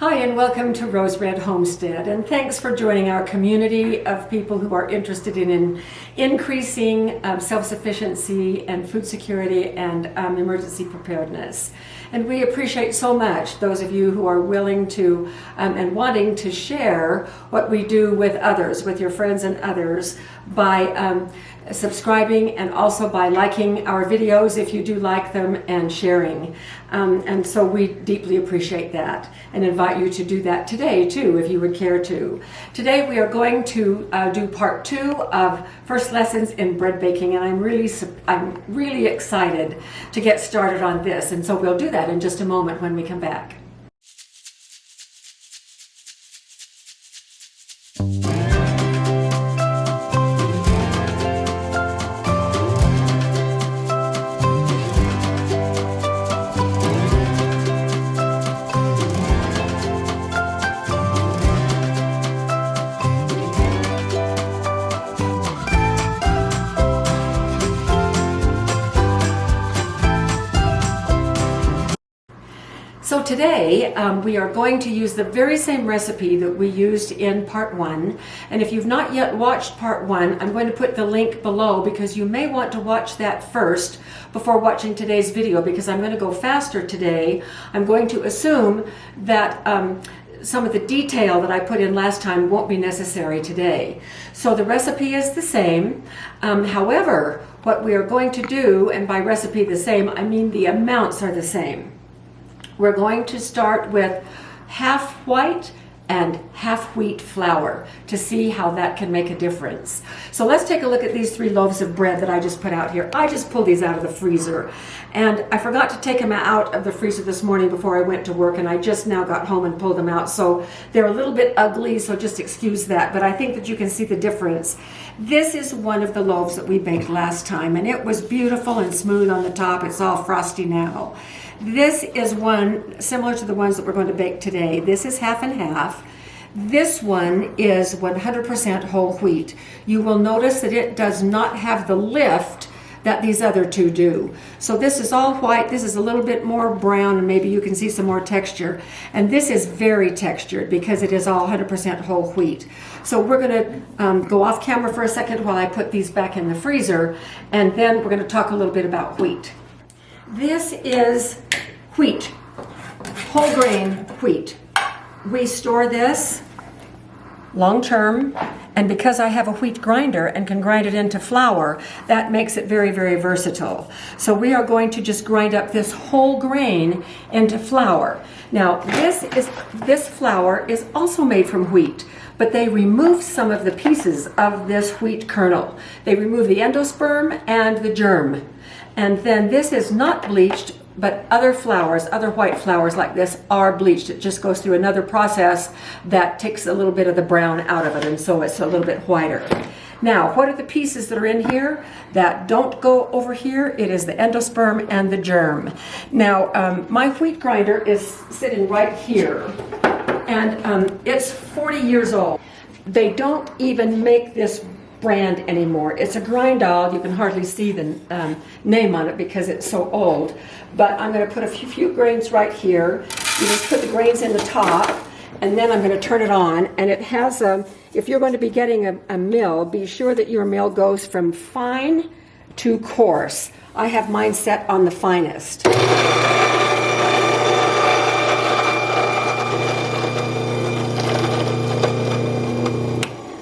Hi and welcome to Rose Red Homestead, and thanks for joining our community of people who are interested in increasing self-sufficiency and food security and emergency preparedness. And we appreciate so much those of you who are willing to and wanting to share what we do with others, with your friends and others, by subscribing and also by liking our videos if you do like them and sharing. And so we deeply appreciate that and invite you to do that today too if you would care to. Today we are going to do part 2 of First Lessons in Bread Baking, and I'm really excited to get started on this, and so we'll do that in just a moment when we come back. So today we are going to use the very same recipe that we used in part 1, and if you've not yet watched part 1, I'm going to put the link below because you may want to watch that first before watching today's video, because I'm going to go faster today. I'm going to assume that some of the detail that I put in last time won't be necessary today. So the recipe is the same. However, what we are going to do, and by recipe the same, I mean the amounts are the same. We're going to start with half white and half wheat flour to see how that can make a difference. So let's take a look at these 3 loaves of bread that I just put out here. I just pulled these out of the freezer, and I forgot to take them out of the freezer this morning before I went to work, and I just now got home and pulled them out. So they're a little bit ugly, so just excuse that, but I think that you can see the difference. This is one of the loaves that we baked last time, and it was beautiful and smooth on the top. It's all frosty now. This is one similar to the ones that we're going to bake today. This is half and half. This one is 100% whole wheat. You will notice that it does not have the lift that these other 2 do. So this is all white. This is a little bit more brown, and maybe you can see some more texture. And this is very textured because it is all 100% whole wheat. So we're going to go off camera for a second while I put these back in the freezer, and then we're going to talk a little bit about wheat. This is wheat, whole grain wheat. We store this long term, and because I have a wheat grinder and can grind it into flour, that makes it very, very versatile. So we are going to just grind up this whole grain into flour. Now this flour is also made from wheat, but they remove some of the pieces of this wheat kernel. They remove the endosperm and the germ. And then this is not bleached, but other flours, other white flours like this are bleached. It just goes through another process that takes a little bit of the brown out of it, and so it's a little bit whiter. Now, what are the pieces that are in here that don't go over here? It is the endosperm and the germ. Now, my wheat grinder is sitting right here, and it's 40 years old. They don't even make this brand anymore. It's a Grindal. You can hardly see the name on it because it's so old. But I'm going to put a few grains right here. You just put the grains in the top, and then I'm going to turn it on. And it has if you're going to be getting a mill, be sure that your mill goes from fine to coarse. I have mine set on the finest.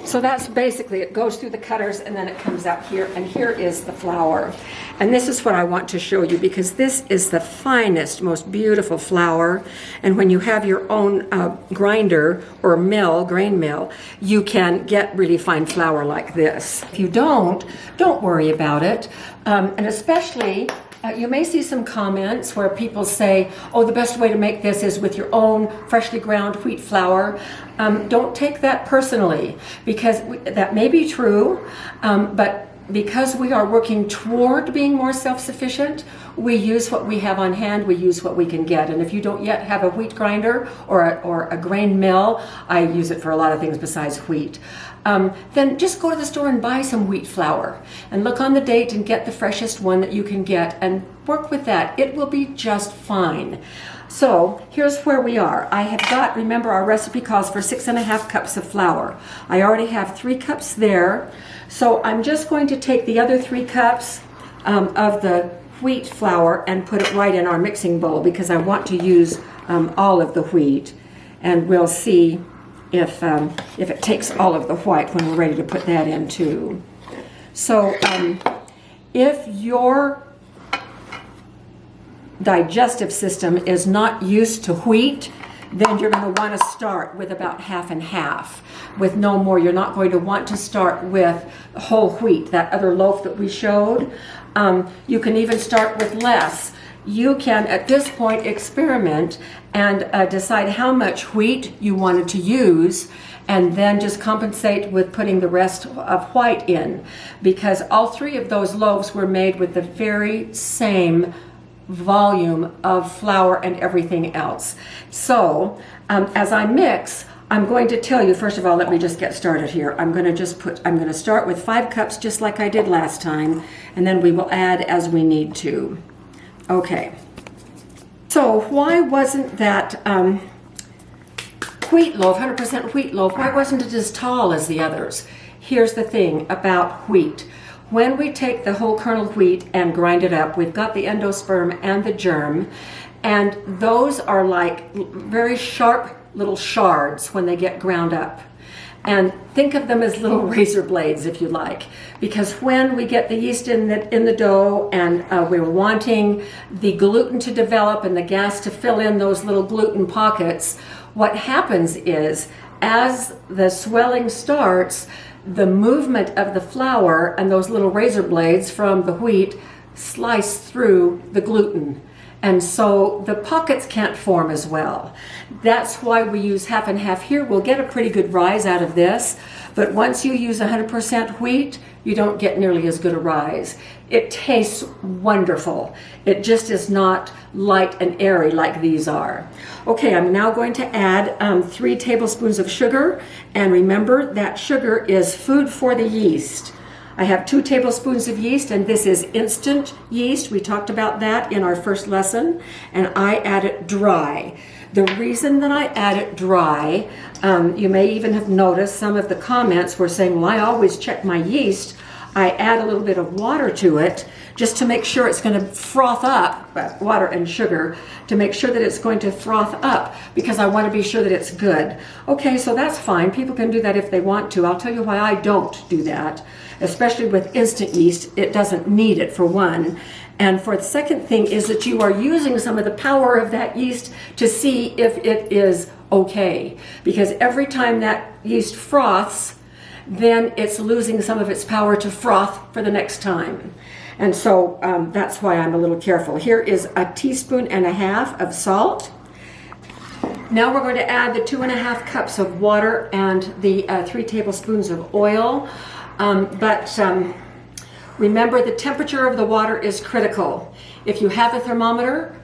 So that's basically, it goes through the cutters and then it comes out here, and here is the flour. And this is what I want to show you, because this is the finest, most beautiful flour. And when you have your own grinder or mill, grain mill, you can get really fine flour like this. If you don't worry about it. And especially, you may see some comments where people say, oh, the best way to make this is with your own freshly ground wheat flour. Don't take that personally, because that may be true, but because we are working toward being more self-sufficient, we use what we have on hand, we use what we can get. And if you don't yet have a wheat grinder or a grain mill, I use it for a lot of things besides wheat, then just go to the store and buy some wheat flour and look on the date and get the freshest one that you can get and work with that. It will be just fine. So here's where we are. I have got, remember our recipe calls for 6.5 cups of flour. I already have 3 cups there. So I'm just going to take the other 3 cups of the wheat flour and put it right in our mixing bowl because I want to use all of the wheat. And we'll see if it takes all of the white when we're ready to put that in too. So if your digestive system is not used to wheat, then you're going to want to start with about half and half, with no more. You're not going to want to start with whole wheat, that other loaf that we showed. You can even start with less. You can, at this point, experiment and decide how much wheat you wanted to use, and then just compensate with putting the rest of white in, because all 3 of those loaves were made with the very same volume of flour and everything else. So as I mix, I'm going to tell you, first of all, let me just get started here. I'm going to start with 5 cups just like I did last time, and then we will add as we need to. Okay. So why wasn't that wheat loaf, 100% wheat loaf, why wasn't it as tall as the others? Here's the thing about wheat. When we take the whole kernel wheat and grind it up, we've got the endosperm and the germ, and those are like very sharp little shards when they get ground up. And think of them as little razor blades, if you like, because when we get the yeast in the dough and we're wanting the gluten to develop and the gas to fill in those little gluten pockets, what happens is, as the swelling starts, the movement of the flour and those little razor blades from the wheat slice through the gluten. And so the pockets can't form as well. That's why we use half and half here. We'll get a pretty good rise out of this, but once you use 100% wheat, you don't get nearly as good a rise. It tastes wonderful. It just is not light and airy like these are. Okay, I'm now going to add 3 tablespoons of sugar, and remember that sugar is food for the yeast. I have 2 tablespoons of yeast, and this is instant yeast. We talked about that in our first lesson, and I add it dry. The reason that I add it dry, you may even have noticed some of the comments were saying, well, I always check my yeast. I add a little bit of water to it just to make sure it's going to froth up, water and sugar, to make sure that it's going to froth up, because I want to be sure that it's good. Okay, so that's fine. People can do that if they want to. I'll tell you why I don't do that, especially with instant yeast. It doesn't need it, for one. And for the second thing is that you are using some of the power of that yeast to see if it is okay. Because every time that yeast froths, then it's losing some of its power to froth for the next time. And so that's why I'm a little careful. Here is 1.5 teaspoons of salt. Now we're going to add the 2.5 cups of water and the 3 tablespoons of oil. Remember, the temperature of the water is critical. If you have a thermometer,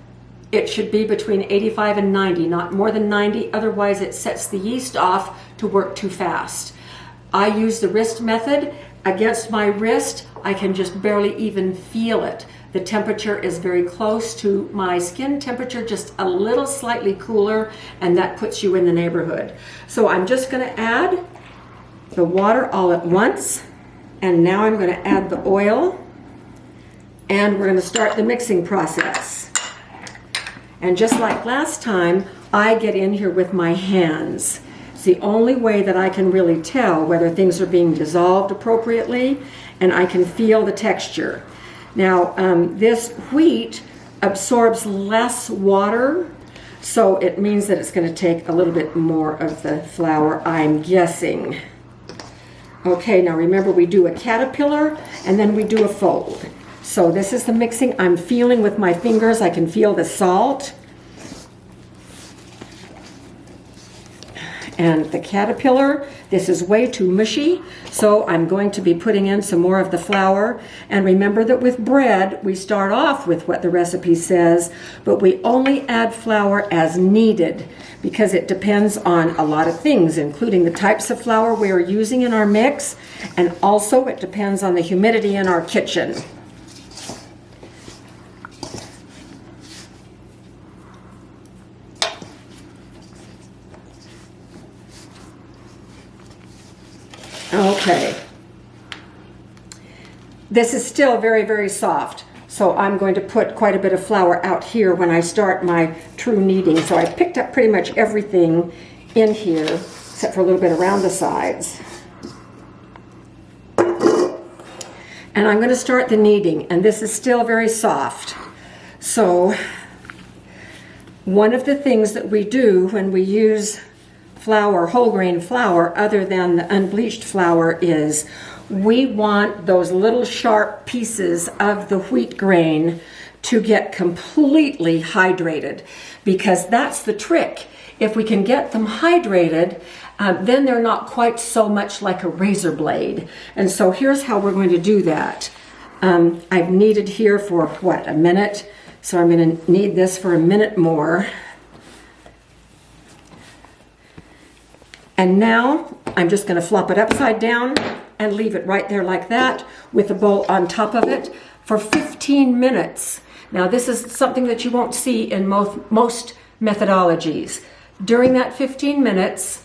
it should be between 85 and 90, not more than 90. Otherwise, it sets the yeast off to work too fast. I use the wrist method. Against my wrist, I can just barely even feel it. The temperature is very close to my skin temperature, just a little slightly cooler, and that puts you in the neighborhood. So I'm just going to add the water all at once, and now I'm going to add the oil, and we're going to start the mixing process. And just like last time, I get in here with my hands. It's the only way that I can really tell whether things are being dissolved appropriately, and I can feel the texture. Now, this wheat absorbs less water, so it means that it's going to take a little bit more of the flour, I'm guessing. Okay, now remember, we do a caterpillar and then we do a fold. So this is the mixing. I'm feeling with my fingers. I can feel the salt. And the caterpillar, this is way too mushy, so I'm going to be putting in some more of the flour. And remember that with bread, we start off with what the recipe says, but we only add flour as needed because it depends on a lot of things, including the types of flour we are using in our mix, and also it depends on the humidity in our kitchen. Okay. This is still very, very soft. So I'm going to put quite a bit of flour out here when I start my true kneading. So I picked up pretty much everything in here, except for a little bit around the sides. And I'm going to start the kneading, and this is still very soft. So one of the things that we do when we use flour, whole grain flour, other than the unbleached flour, is we want those little sharp pieces of the wheat grain to get completely hydrated, because that's the trick. If we can get them hydrated, then they're not quite so much like a razor blade. And so here's how we're going to do that. I've kneaded here for, what, a minute? So I'm going to knead this for a minute more. And now I'm just going to flop it upside down and leave it right there like that with the bowl on top of it for 15 minutes. Now this is something that you won't see in most methodologies. During that 15 minutes,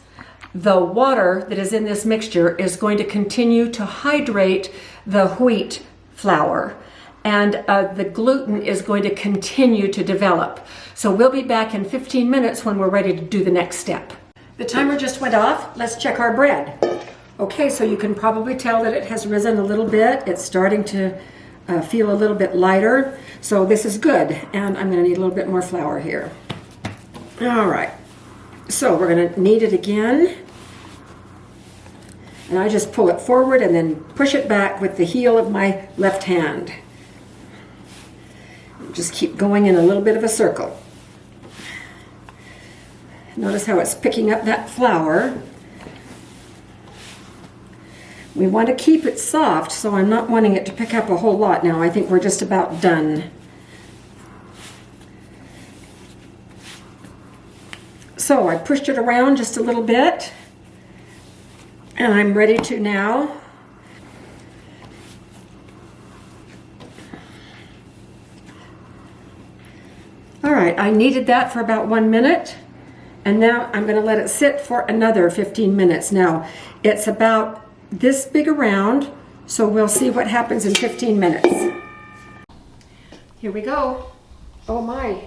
the water that is in this mixture is going to continue to hydrate the wheat flour, and the gluten is going to continue to develop. So we'll be back in 15 minutes when we're ready to do the next step. The timer just went off. Let's check our bread. Okay, so you can probably tell that it has risen a little bit. It's starting to feel a little bit lighter. So this is good. And I'm going to need a little bit more flour here. All right. So we're going to knead it again. And I just pull it forward and then push it back with the heel of my left hand. Just keep going in a little bit of a circle. Notice how it's picking up that flour. We want to keep it soft, so I'm not wanting it to pick up a whole lot now. I think we're just about done. So I pushed it around just a little bit, and I'm ready to now all right, I kneaded that for about 1 minute, and now I'm going to let it sit for another 15 minutes. Now it's about this big around, so we'll see what happens in 15 minutes. Here we go. Oh my.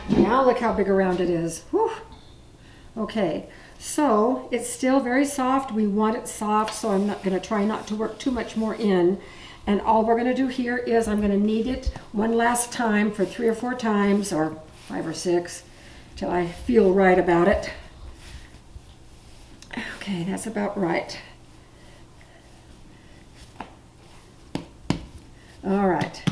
Now look how big around it is. Whew. Okay, so it's still very soft. We want it soft, so I'm not going to try not to work too much more in. And all we're going to do here is I'm going to knead it one last time for 3 or 4 times, or 5 or 6, till I feel right about it. Okay, that's about right. All right.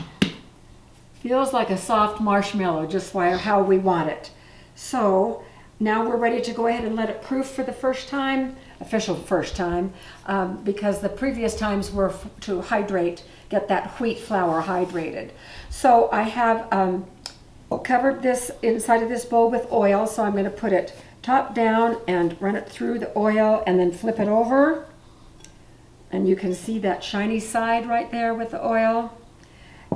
Feels like a soft marshmallow, just like how we want it. So now we're ready to go ahead and let it proof for the first time, official first time, because the previous times were to hydrate, get that wheat flour hydrated. So I have covered this inside of this bowl with oil, so I'm going to put it top down and run it through the oil and then flip it over. And you can see that shiny side right there with the oil.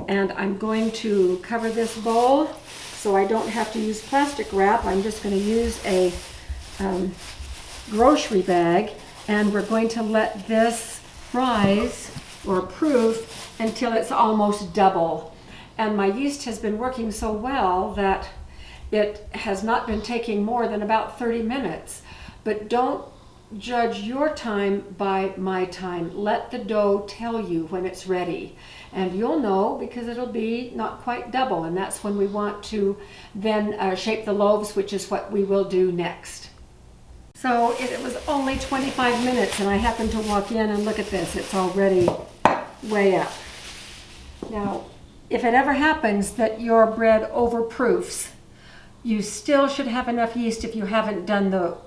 And I'm going to cover this bowl so I don't have to use plastic wrap. I'm just going to use a grocery bag, and we're going to let this rise or proof until it's almost double. And my yeast has been working so well that it has not been taking more than about 30 minutes. But don't judge your time by my time. Let the dough tell you when it's ready. And you'll know because it'll be not quite double. And that's when we want to then shape the loaves, which is what we will do next. So it was only 25 minutes and I happened to walk in and look at this. It's already way up. Now, if it ever happens that your bread overproofs, you still should have enough yeast if you haven't done the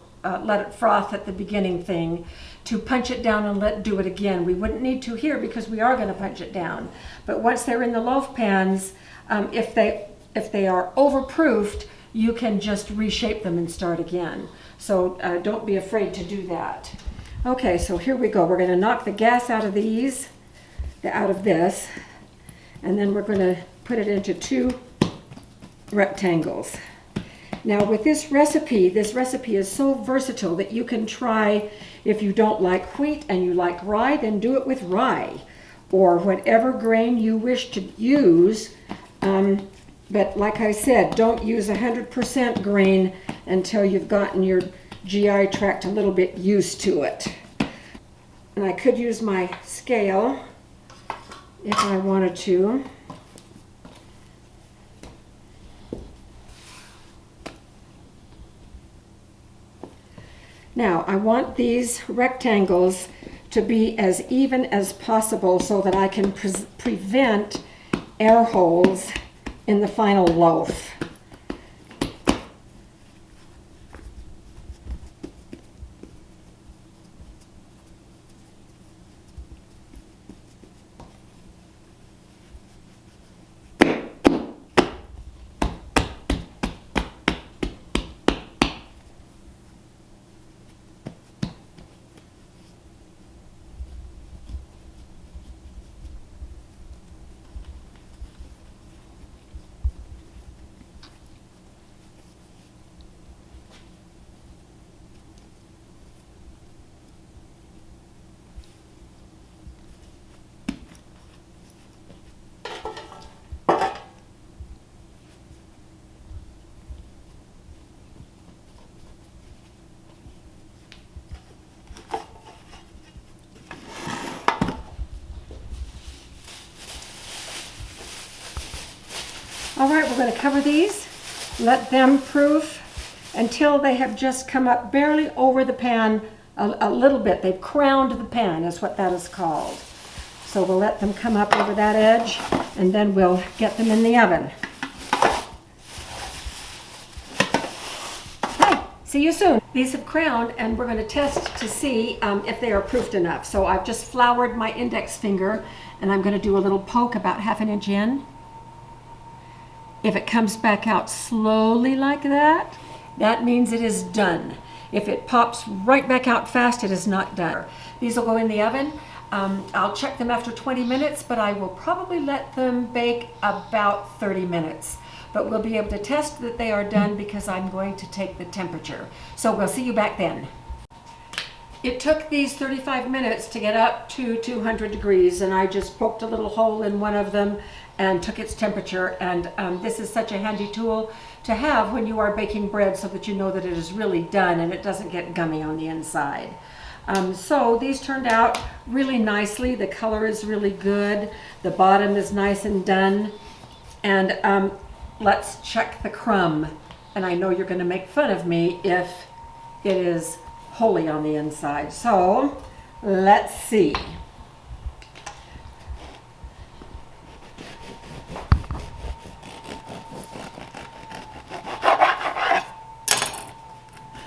let it froth at the beginning thing to punch it down and do it again. We wouldn't need to here because we are going to punch it down. But once they're in the loaf pans, if they are overproofed, you can just reshape them and start again. So don't be afraid to do that. Okay, so here we go. We're going to knock the gas out of these, out of this, and then we're going to put it into 2 rectangles. Now with this recipe is so versatile that you can try, if you don't like wheat and you like rye, then do it with rye or whatever grain you wish to use. But like I said, don't use 100% grain until you've gotten your GI tract a little bit used to it. And I could use my scale if I wanted to. Now, I want these rectangles to be as even as possible so that I can prevent air holes in the final loaf. All right, we're going to cover these, let them proof until they have just come up barely over the pan a little bit. They've crowned the pan is what that is called. So we'll let them come up over that edge and then we'll get them in the oven. Okay, see you soon. These have crowned and we're going to test to see if they are proofed enough. So I've just floured my index finger and I'm going to do a little poke about 1/2 inch in. If it comes back out slowly like that, that means it is done. If it pops right back out fast, it is not done. These will go in the oven. I'll check them after 20 minutes, but I will probably let them bake about 30 minutes. But we'll be able to test that they are done because I'm going to take the temperature. So we'll see you back then. It took these 35 minutes to get up to 200 degrees, and I just poked a little hole in one of them and took its temperature. And this is such a handy tool to have when you are baking bread so that you know that it is really done and it doesn't get gummy on the inside. So these turned out really nicely. The color is really good. The bottom is nice and done. And let's check the crumb. And I know you're going to make fun of me if it is wholly on the inside. So let's see.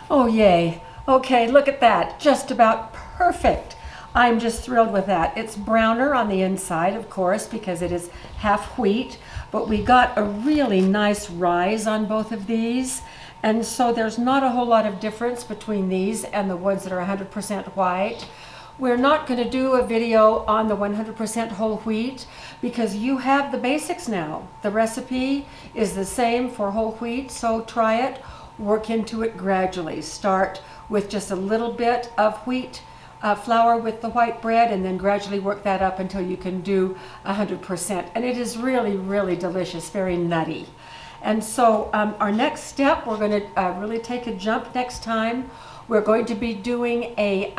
Oh, yay. Okay, look at that. Just about perfect. I'm just thrilled with that. It's browner on the inside, of course, because it is half wheat, but we got a really nice rise on both of these. And so there's not a whole lot of difference between these and the ones that are 100% white. We're not going to do a video on the 100% whole wheat because you have the basics now. The recipe is the same for whole wheat, so try it. Work into it gradually. Start with just a little bit of wheat flour with the white bread and then gradually work that up until you can do 100%. And it is really, really delicious, very nutty. And so our next step, we're going to really take a jump next time. We're going to be doing a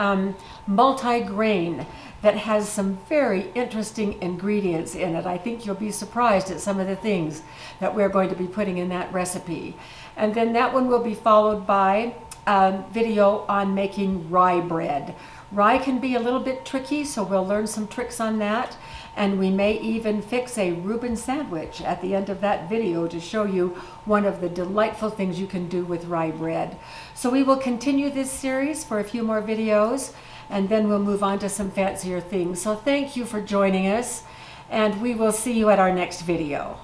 multi-grain that has some very interesting ingredients in it. I think you'll be surprised at some of the things that we're going to be putting in that recipe. And then that one will be followed by a video on making rye bread. Rye can be a little bit tricky, so we'll learn some tricks on that. And we may even fix a Reuben sandwich at the end of that video to show you one of the delightful things you can do with rye bread. So we will continue this series for a few more videos, and then we'll move on to some fancier things. So thank you for joining us, and we will see you at our next video.